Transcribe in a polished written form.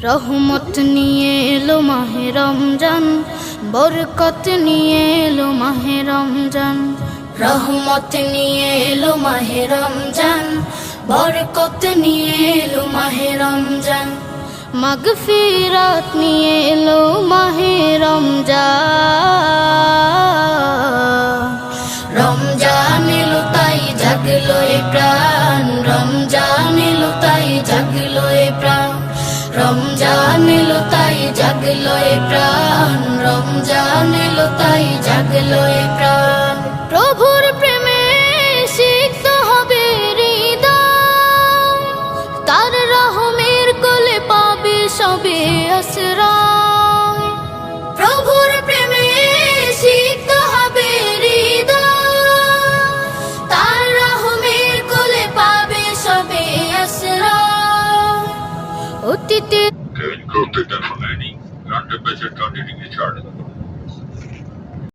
রহমত নিয়ে এলো মাহে রমজান, বরকত নিয়ে এলো মাহে রমজান। রহমত নিয়ে এলো মাহে রমজান, বরকত নিয়ে এলো মাহে রমজান। মাগফিরাত নিয়ে এলো মাহে রমজান। রমজান এলো তাই জাগলো এ প্রাণ, রমজান এলো তাই জাগলো এ প্রাণ। রমজান এলো তাই জাগলো এ প্রাণ, রমজান এলো তাই জাগলো এ প্রাণ। প্রভুর প্রেমে সিক্ত হবে হৃদয়, তার রহমের কোলে পাবে সবে আশ্রয়। প্রভুর প্রেমে সিক্ত হবে হৃদয়, তার রহমের কোলে পাবে সবে আশ্রয়। অতীতে Kevin Cook is done for landing. Ground temperature 20 degrees Celsius.